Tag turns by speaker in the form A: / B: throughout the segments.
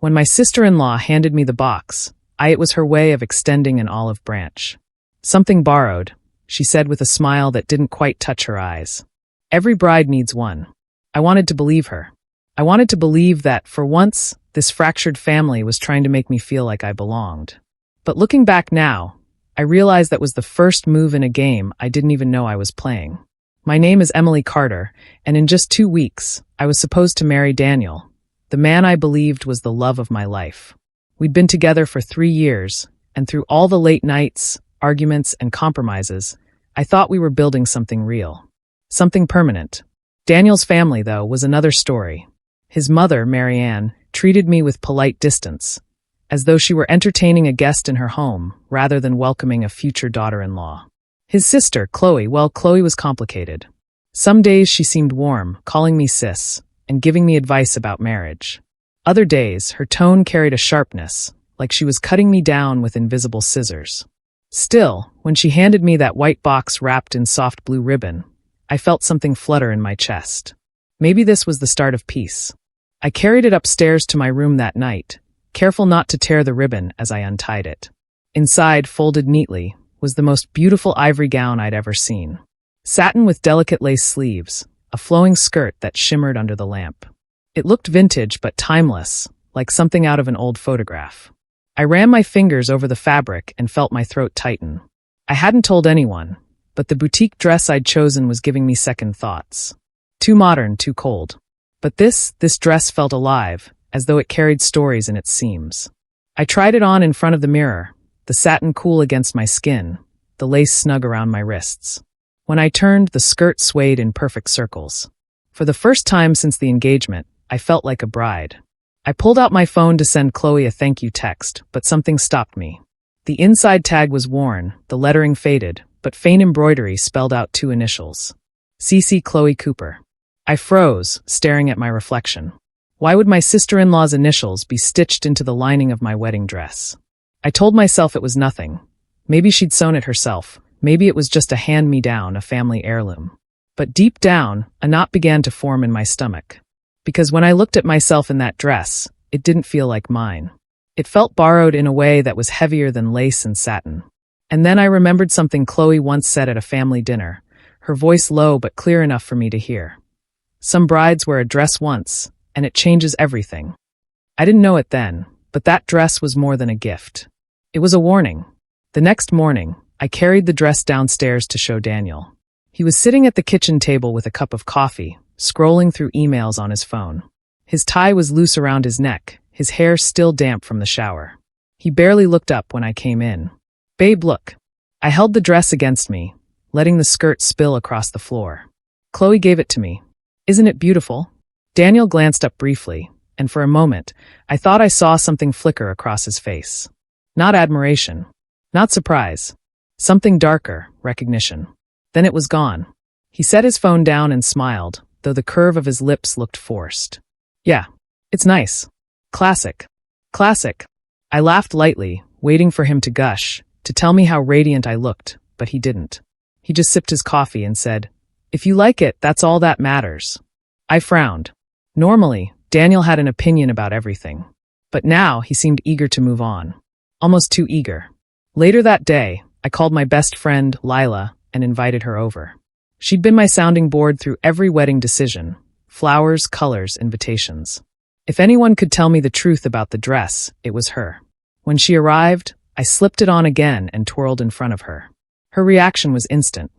A: When my sister-in-law handed me the box, it was her way of extending an olive branch. "Something borrowed," she said with a smile that didn't quite touch her eyes. "Every bride needs one." I wanted to believe her. I wanted to believe that, for once, this fractured family was trying to make me feel like I belonged. But looking back now, I realized that was the first move in a game I didn't even know I was playing. My name is Emily Carter, and in just 2 weeks, I was supposed to marry Daniel, the man I believed was the love of my life. We'd been together for 3 years, and through all the late nights, arguments, and compromises, I thought we were building something real. Something permanent. Daniel's family, though, was another story. His mother, Marianne, treated me with polite distance, as though she were entertaining a guest in her home rather than welcoming a future daughter-in-law. His sister, Chloe, Chloe was complicated. Some days she seemed warm, calling me sis, and giving me advice about marriage. Other days, her tone carried a sharpness, like she was cutting me down with invisible scissors. Still, when she handed me that white box wrapped in soft blue ribbon, I felt something flutter in my chest. Maybe this was the start of peace. I carried it upstairs to my room that night, careful not to tear the ribbon as I untied it. Inside, folded neatly, was the most beautiful ivory gown I'd ever seen. Satin with delicate lace sleeves, a flowing skirt that shimmered under the lamp. It looked vintage but timeless, like something out of an old photograph. I ran my fingers over the fabric and felt my throat tighten. I hadn't told anyone, but the boutique dress I'd chosen was giving me second thoughts. Too modern, too cold. But this dress felt alive, as though it carried stories in its seams. I tried it on in front of the mirror, the satin cool against my skin, the lace snug around my wrists. When I turned, the skirt swayed in perfect circles. For the first time since the engagement, I felt like a bride. I pulled out my phone to send Chloe a thank you text, but something stopped me. The inside tag was worn, the lettering faded, but faint embroidery spelled out 2 initials. CC Chloe Cooper. I froze, staring at my reflection. Why would my sister-in-law's initials be stitched into the lining of my wedding dress? I told myself it was nothing. Maybe she'd sewn it herself. Maybe it was just a hand-me-down, a family heirloom. But deep down, a knot began to form in my stomach. Because when I looked at myself in that dress, it didn't feel like mine. It felt borrowed in a way that was heavier than lace and satin. And then I remembered something Chloe once said at a family dinner, her voice low but clear enough for me to hear. Some brides wear a dress once, and it changes everything. I didn't know it then, but that dress was more than a gift. It was a warning. The next morning, I carried the dress downstairs to show Daniel. He was sitting at the kitchen table with a cup of coffee, scrolling through emails on his phone. His tie was loose around his neck, his hair still damp from the shower. He barely looked up when I came in. "Babe, look." I held the dress against me, letting the skirt spill across the floor. Chloe gave it to me. "Isn't it beautiful?" Daniel glanced up briefly, and for a moment, I thought I saw something flicker across his face. Not admiration. Not surprise. Something darker, recognition. Then it was gone. He set his phone down and smiled, though the curve of his lips looked forced. "Yeah, it's nice. Classic. Classic." I laughed lightly, waiting for him to gush, to tell me how radiant I looked, but he didn't. He just sipped his coffee and said, "If you like it, that's all that matters." I frowned. Normally, Daniel had an opinion about everything. But now he seemed eager to move on. Almost too eager. Later that day, I called my best friend, Lila, and invited her over. She'd been my sounding board through every wedding decision. Flowers, colors, invitations. If anyone could tell me the truth about the dress, it was her. When she arrived, I slipped it on again and twirled in front of her. Her reaction was instant.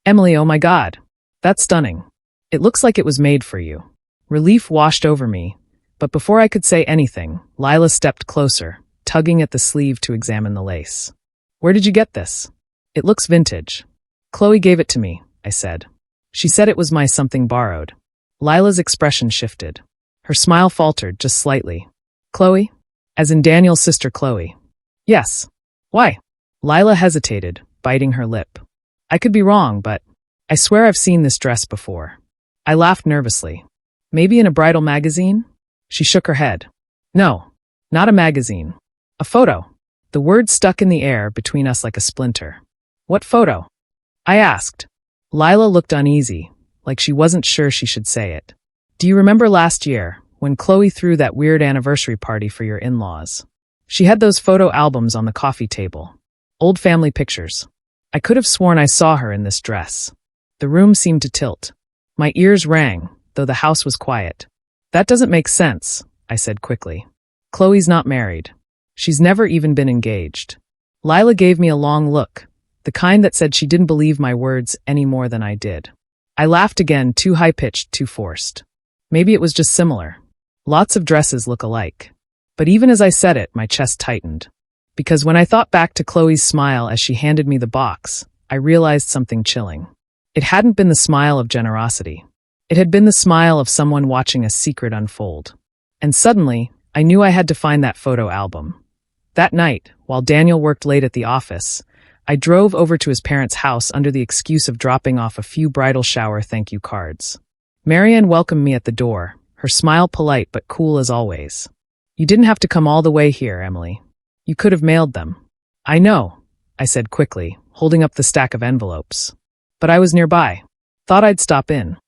A: "Emily, oh my God. That's stunning. It looks like it was made for you." Relief washed over me, but before I could say anything, Lila stepped closer, tugging at the sleeve to examine the lace. "Where did you get this?" "It looks vintage." "Chloe gave it to me," I said. "She said it was my something borrowed." Lila's expression shifted. Her smile faltered just slightly. "Chloe? As in Daniel's sister Chloe?" "Yes." "Why?" Lila hesitated, biting her lip. "I could be wrong, but I swear I've seen this dress before." I laughed nervously. "Maybe in a bridal magazine?" She shook her head. "No, not a magazine. A photo." The word stuck in the air between us like a splinter. "What photo?" I asked. Lila looked uneasy, like she wasn't sure she should say it. "Do you remember last year, when Chloe threw that weird anniversary party for your in-laws. She had those photo albums on the coffee table. Old family pictures. I could have sworn I saw her in this dress. The room seemed to tilt. My ears rang, though the house was quiet. That doesn't make sense, I said quickly. Chloe's not married. She's never even been engaged. Lila gave me a long look, the kind that said she didn't believe my words any more than I did. I laughed again, too high-pitched, too forced. Maybe it was just similar. Lots of dresses look alike. But even as I said it, my chest tightened. Because when I thought back to Chloe's smile as she handed me the box, I realized something chilling. It hadn't been the smile of generosity. It had been the smile of someone watching a secret unfold. And suddenly, I knew I had to find that photo album. That night, while Daniel worked late at the office, I drove over to his parents' house under the excuse of dropping off a few bridal shower thank you cards. Marianne welcomed me at the door, her smile polite but cool as always. You didn't have to come all the way here, Emily. You could have mailed them. I know, I said quickly, holding up the stack of envelopes. But I was nearby. Thought I'd stop in.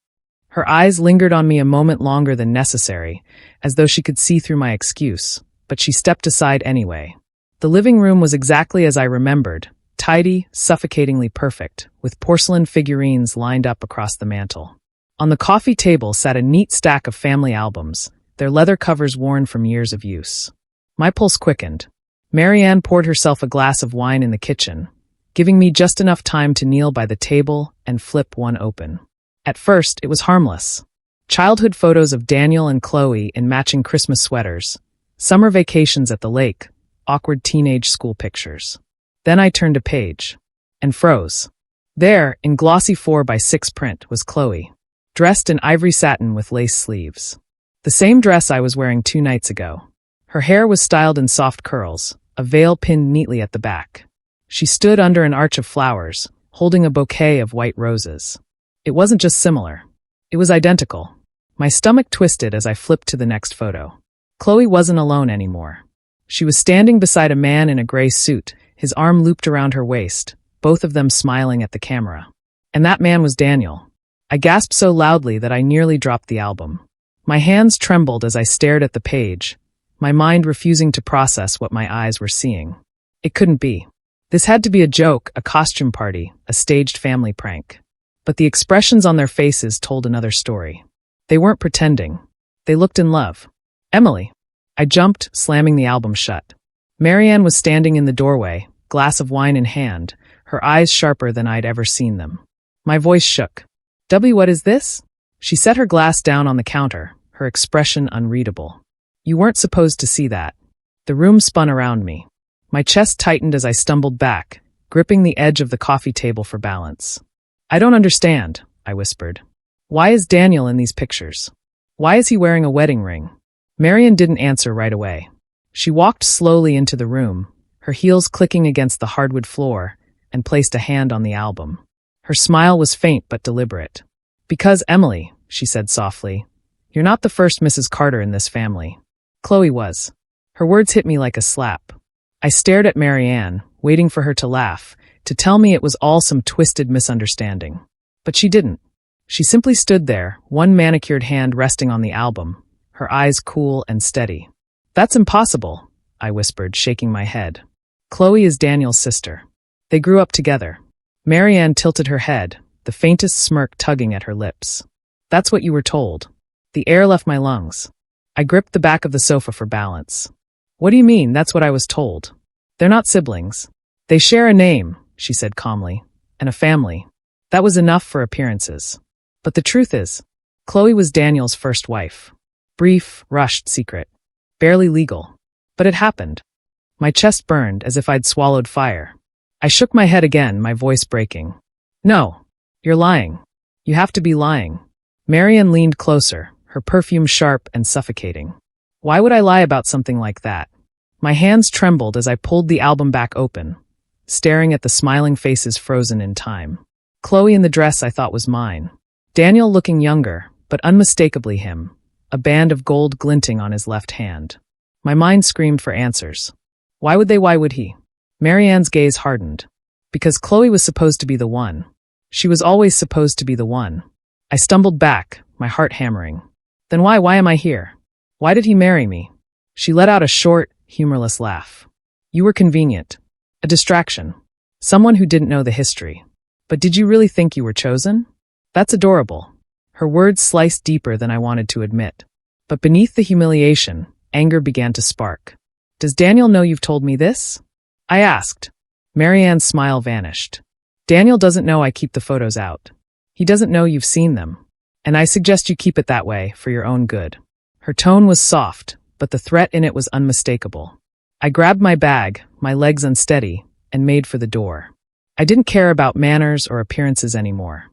A: Her eyes lingered on me a moment longer than necessary, as though she could see through my excuse, but she stepped aside anyway. The living room was exactly as I remembered, tidy, suffocatingly perfect, with porcelain figurines lined up across the mantel. On the coffee table sat a neat stack of family albums, their leather covers worn from years of use. My pulse quickened. Marianne poured herself a glass of wine in the kitchen, giving me just enough time to kneel by the table and flip one open. At first, it was harmless. Childhood photos of Daniel and Chloe in matching Christmas sweaters, summer vacations at the lake, awkward teenage school pictures. Then I turned a page and froze. There, in glossy 4x6 print, was Chloe, dressed in ivory satin with lace sleeves. The same dress I was wearing 2 nights ago. Her hair was styled in soft curls, a veil pinned neatly at the back. She stood under an arch of flowers, holding a bouquet of white roses. It wasn't just similar. It was identical. My stomach twisted as I flipped to the next photo. Chloe wasn't alone anymore. She was standing beside a man in a gray suit, his arm looped around her waist, both of them smiling at the camera. And that man was Daniel. I gasped so loudly that I nearly dropped the album. My hands trembled as I stared at the page, my mind refusing to process what my eyes were seeing. It couldn't be. This had to be a joke, a costume party, a staged family prank. But the expressions on their faces told another story. They weren't pretending. They looked in love. Emily. I jumped, slamming the album shut. Marianne was standing in the doorway, glass of wine in hand, her eyes sharper than I'd ever seen them. My voice shook. What is this? She set her glass down on the counter, her expression unreadable. You weren't supposed to see that. The room spun around me. My chest tightened as I stumbled back, gripping the edge of the coffee table for balance. I don't understand, I whispered. Why is Daniel in these pictures? Why is he wearing a wedding ring? Marian didn't answer right away. She walked slowly into the room, her heels clicking against the hardwood floor, and placed a hand on the album. Her smile was faint but deliberate. Because, Emily, she said softly, you're not the first Mrs. Carter in this family. Chloe was. Her words hit me like a slap. I stared at Marianne, waiting for her to laugh, to tell me it was all some twisted misunderstanding. But she didn't. She simply stood there, one manicured hand resting on the album, her eyes cool and steady. That's impossible, I whispered, shaking my head. Chloe is Daniel's sister. They grew up together. Marianne tilted her head, the faintest smirk tugging at her lips. That's what you were told. The air left my lungs. I gripped the back of the sofa for balance. What do you mean, that's what I was told? They're not siblings. They share a name, she said calmly, and a family. That was enough for appearances. But the truth is, Chloe was Daniel's first wife. Brief, rushed secret. Barely legal. But it happened. My chest burned as if I'd swallowed fire. I shook my head again, my voice breaking. No, you're lying. You have to be lying. Marian leaned closer, her perfume sharp and suffocating. Why would I lie about something like that? My hands trembled as I pulled the album back open, staring at the smiling faces frozen in time. Chloe in the dress I thought was mine. Daniel looking younger, but unmistakably him, a band of gold glinting on his left hand. My mind screamed for answers. Why would he? Marianne's gaze hardened. Because Chloe was supposed to be the one. She was always supposed to be the one. I stumbled back, my heart hammering. Then why am I here? Why did he marry me? She let out a short, humorless laugh. You were convenient. A distraction. Someone who didn't know the history. But did you really think you were chosen? That's adorable. Her words sliced deeper than I wanted to admit. But beneath the humiliation, anger began to spark. Does Daniel know you've told me this? I asked. Marianne's smile vanished. Daniel doesn't know I keep the photos out. He doesn't know you've seen them. And I suggest you keep it that way for your own good. Her tone was soft, but the threat in it was unmistakable. I grabbed my bag, my legs unsteady, and made for the door. I didn't care about manners or appearances anymore.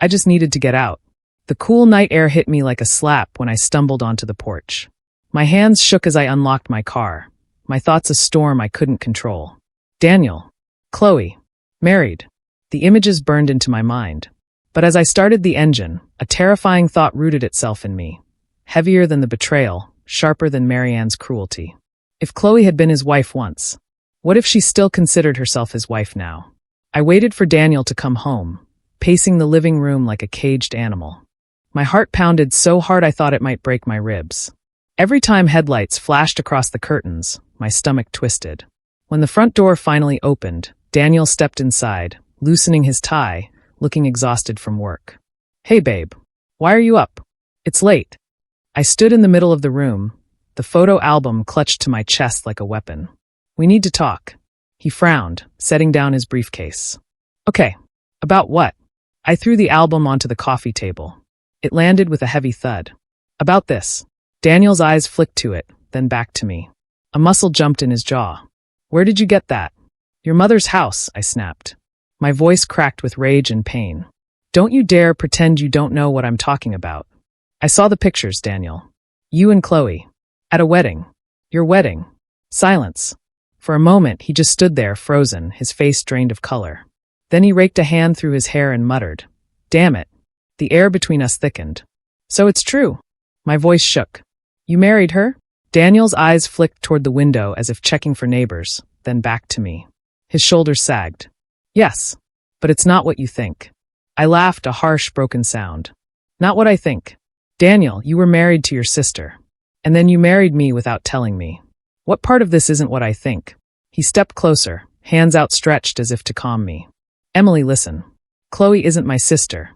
A: I just needed to get out. The cool night air hit me like a slap when I stumbled onto the porch. My hands shook as I unlocked my car, my thoughts a storm I couldn't control. Daniel. Chloe. Married. The images burned into my mind. But as I started the engine, a terrifying thought rooted itself in me. Heavier than the betrayal, sharper than Marianne's cruelty. If Chloe had been his wife once, what if she still considered herself his wife now? I waited for Daniel to come home, pacing the living room like a caged animal. My heart pounded so hard I thought it might break my ribs. Every time headlights flashed across the curtains, my stomach twisted. When the front door finally opened, Daniel stepped inside, loosening his tie, looking exhausted from work. Hey babe, why are you up? It's late. I stood in the middle of the room, the photo album clutched to my chest like a weapon. We need to talk. He frowned, setting down his briefcase. Okay, about what? I threw the album onto the coffee table. It landed with a heavy thud. About this. Daniel's eyes flicked to it, then back to me. A muscle jumped in his jaw. Where did you get that? Your mother's house, I snapped. My voice cracked with rage and pain. Don't you dare pretend you don't know what I'm talking about. I saw the pictures, Daniel. You and Chloe. At a wedding. Your wedding. Silence. For a moment, he just stood there, frozen, his face drained of color. Then he raked a hand through his hair and muttered, Damn it. The air between us thickened. So it's true. My voice shook. You married her? Daniel's eyes flicked toward the window as if checking for neighbors, then back to me. His shoulders sagged. Yes, but it's not what you think. I laughed, a harsh, broken sound. Not what I think. Daniel, you were married to your sister. And then you married me without telling me. What part of this isn't what I think? He stepped closer, hands outstretched as if to calm me. Emily, listen. Chloe isn't my sister.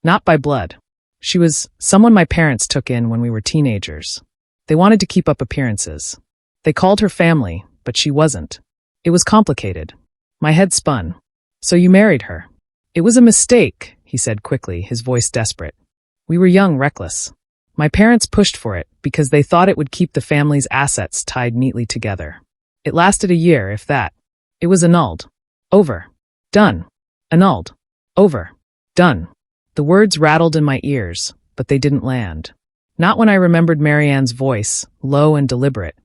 A: Not by blood. She was someone my parents took in when we were teenagers. They wanted to keep up appearances. They called her family, but she wasn't. It was complicated. My head spun. So you married her. It was a mistake, he said quickly, his voice desperate. We were young, reckless. My parents pushed for it because they thought it would keep the family's assets tied neatly together. It lasted a year, if that. It was annulled. Over. Done. Annulled. Over. Done. The words rattled in my ears, but they didn't land. Not when I remembered Marianne's voice, low and deliberate.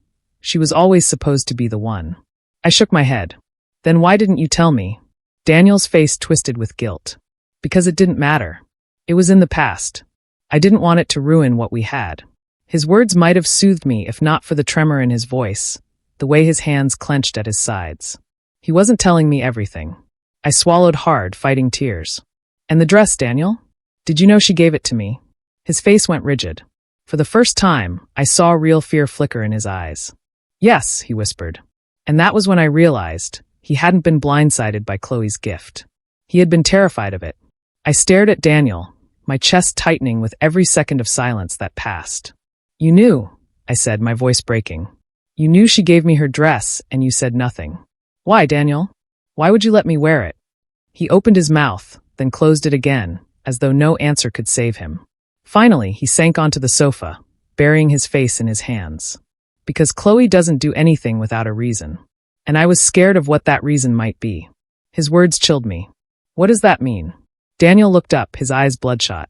A: She was always supposed to be the one. I shook my head. Then why didn't you tell me? Daniel's face twisted with guilt. Because it didn't matter. It was in the past. I didn't want it to ruin what we had. His words might have soothed me if not for the tremor in his voice, the way his hands clenched at his sides. He wasn't telling me everything. I swallowed hard, fighting tears. And the dress, Daniel? Did you know she gave it to me? His face went rigid. For the first time, I saw real fear flicker in his eyes. Yes, he whispered. And that was when I realized he hadn't been blindsided by Chloe's gift. He had been terrified of it. I stared at Daniel, my chest tightening with every second of silence that passed. You knew, I said, my voice breaking. You knew she gave me her dress, and you said nothing. Why, Daniel? Why would you let me wear it? He opened his mouth, then closed it again, as though no answer could save him. Finally, he sank onto the sofa, burying his face in his hands. Because Chloe doesn't do anything without a reason. And I was scared of what that reason might be. His words chilled me. What does that mean? Daniel looked up, his eyes bloodshot.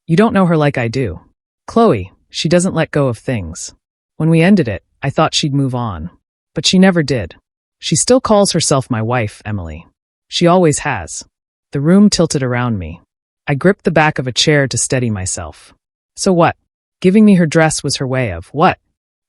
A: You don't know her like I do. Chloe, she doesn't let go of things. When we ended it, I thought she'd move on. But she never did. She still calls herself my wife, Emily. She always has. The room tilted around me. I gripped the back of a chair to steady myself. So what? Giving me her dress was her way of what?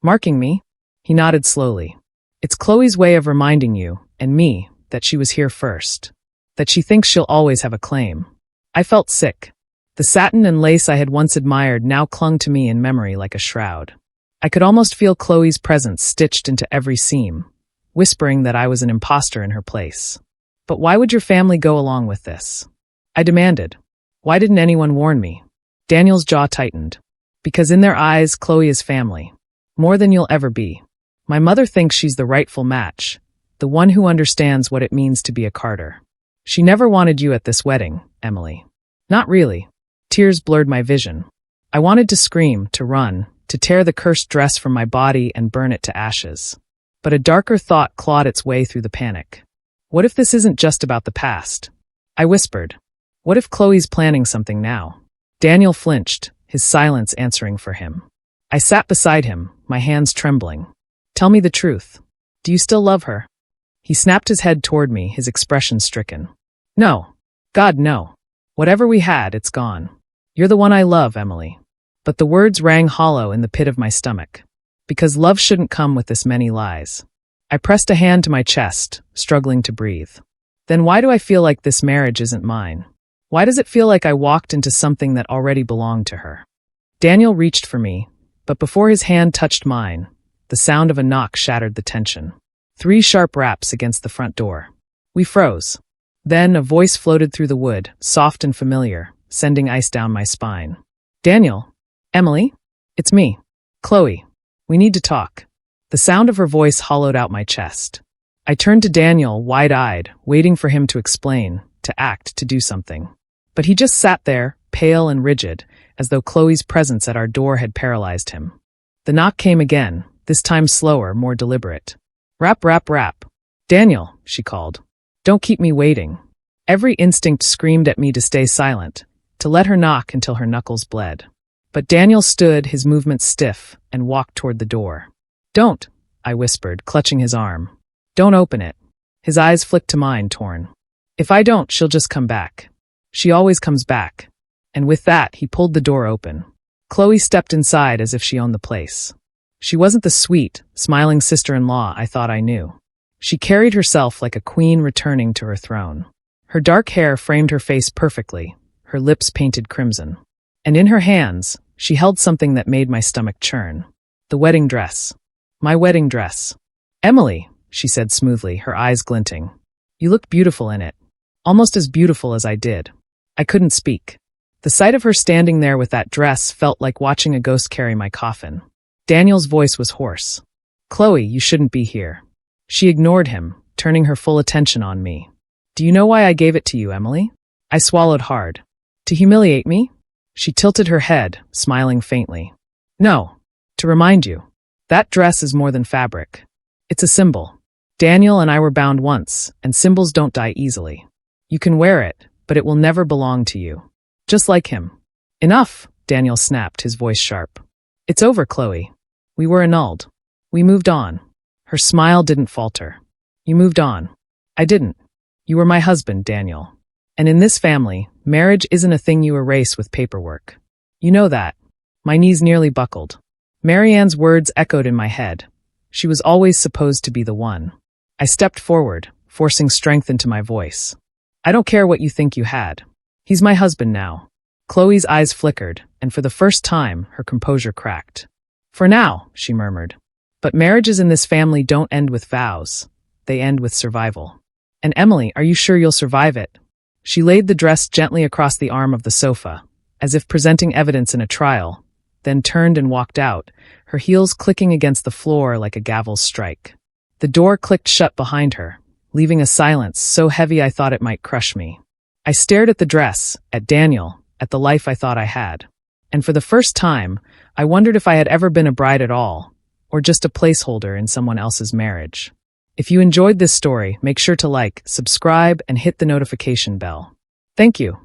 A: Marking me? He nodded slowly. It's Chloe's way of reminding you, and me, that she was here first. That she thinks she'll always have a claim. I felt sick. The satin and lace I had once admired now clung to me in memory like a shroud. I could almost feel Chloe's presence stitched into every seam, whispering that I was an imposter in her place. But why would your family go along with this? I demanded. Why didn't anyone warn me? Daniel's jaw tightened. Because in their eyes, Chloe is family. More than you'll ever be. My mother thinks she's the rightful match, the one who understands what it means to be a Carter. She never wanted you at this wedding, Emily. Not really. Tears blurred my vision. I wanted to scream, to run, to tear the cursed dress from my body and burn it to ashes. But a darker thought clawed its way through the panic. What if this isn't just about the past? I whispered. What if Chloe's planning something now? Daniel flinched, his silence answering for him. I sat beside him, my hands trembling. Tell me the truth. Do you still love her? He snapped his head toward me, his expression stricken. No. God, no. Whatever we had, it's gone. You're the one I love, Emily. But the words rang hollow in the pit of my stomach. Because love shouldn't come with this many lies. I pressed a hand to my chest, struggling to breathe. Then why do I feel like this marriage isn't mine? Why does it feel like I walked into something that already belonged to her? Daniel reached for me, but before his hand touched mine, the sound of a knock shattered the tension. 3 sharp raps against the front door. We froze. Then a voice floated through the wood, soft and familiar, sending ice down my spine. Daniel? Emily? It's me. Chloe. We need to talk. The sound of her voice hollowed out my chest. I turned to Daniel, wide-eyed, waiting for him to explain, to act, to do something. But he just sat there, pale and rigid, as though Chloe's presence at our door had paralyzed him. The knock came again, this time slower, more deliberate. Rap, rap, rap. Daniel, she called. Don't keep me waiting. Every instinct screamed at me to stay silent, to let her knock until her knuckles bled. But Daniel stood, his movements stiff, and walked toward the door. Don't, I whispered, clutching his arm. Don't open it. His eyes flicked to mine, torn. If I don't, she'll just come back. She always comes back. And with that, he pulled the door open. Chloe stepped inside as if she owned the place. She wasn't the sweet, smiling sister-in-law I thought I knew. She carried herself like a queen returning to her throne. Her dark hair framed her face perfectly, her lips painted crimson. And in her hands, she held something that made my stomach churn. The wedding dress. My wedding dress. Emily, she said smoothly, her eyes glinting. You look beautiful in it. Almost as beautiful as I did. I couldn't speak. The sight of her standing there with that dress felt like watching a ghost carry my coffin. Daniel's voice was hoarse. Chloe, you shouldn't be here. She ignored him, turning her full attention on me. Do you know why I gave it to you, Emily? I swallowed hard. To humiliate me? She tilted her head, smiling faintly. No. To remind you. That dress is more than fabric. It's a symbol. Daniel and I were bound once, and symbols don't die easily. You can wear it, but it will never belong to you. Just like him. Enough, Daniel snapped, his voice sharp. It's over, Chloe. We were annulled. We moved on. Her smile didn't falter. You moved on. I didn't. You were my husband, Daniel. And in this family, marriage isn't a thing you erase with paperwork. You know that. My knees nearly buckled. Marianne's words echoed in my head. She was always supposed to be the one. I stepped forward, forcing strength into my voice. I don't care what you think you had. He's my husband now. Chloe's eyes flickered, and for the first time, her composure cracked. For now, she murmured. But marriages in this family don't end with vows. They end with survival. And Emily, are you sure you'll survive it? She laid the dress gently across the arm of the sofa, as if presenting evidence in a trial, then turned and walked out, her heels clicking against the floor like a gavel's strike. The door clicked shut behind her, leaving a silence so heavy I thought it might crush me. I stared at the dress, at Daniel, at the life I thought I had. And for the first time, I wondered if I had ever been a bride at all, or just a placeholder in someone else's marriage. If you enjoyed this story, make sure to like, subscribe, and hit the notification bell. Thank you.